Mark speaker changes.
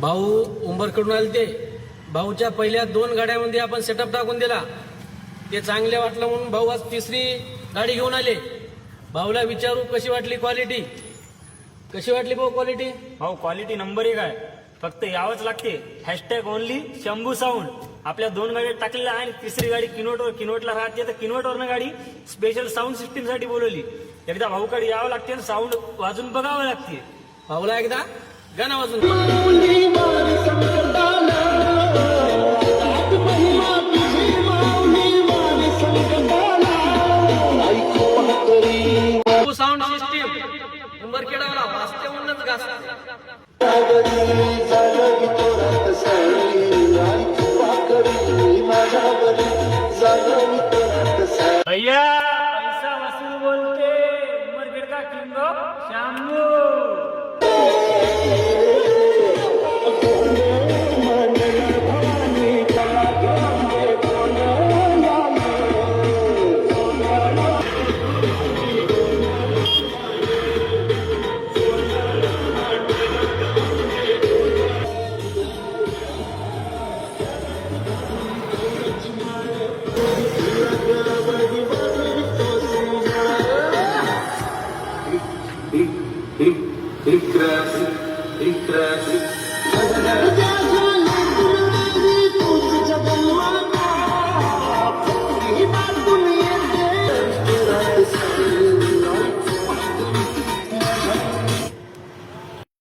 Speaker 1: भाऊ उंबरकडून आले ते भाऊच्या पहिल्या 2 गाड्यामध्ये आपण सेटअप टाकून दिला. ते चांगले वाटलं म्हणून भाऊ आज 3री गाडी घेऊन आले. भाऊला विचारू कशी वाटली क्वालिटी. कशी वाटली भाऊ क्वालिटी?
Speaker 2: भाऊ क्वालिटी नंबर 1 आहे. फक्त यावंच लागते. #Only Shambhu sound. आपल्या 2 गाड्या टाकलेल्या आणि 3री गाडी किनवटला राहते. तर किनवटवरनं गाडी स्पेशल साऊंड सिस्टीम साठी बोलवली. एकदा भाऊकडे यावं लागते, साऊंड वाजून बघावं लागते.
Speaker 1: भाऊला एकदा गाणं वाजून साऊंड सिस्टीम उंबरखेडावाला वाजते उन्नत गाजते.
Speaker 2: भैया पैसा वसूल बोलते. उमरखेड का किंग शंभू.
Speaker 3: E cresce,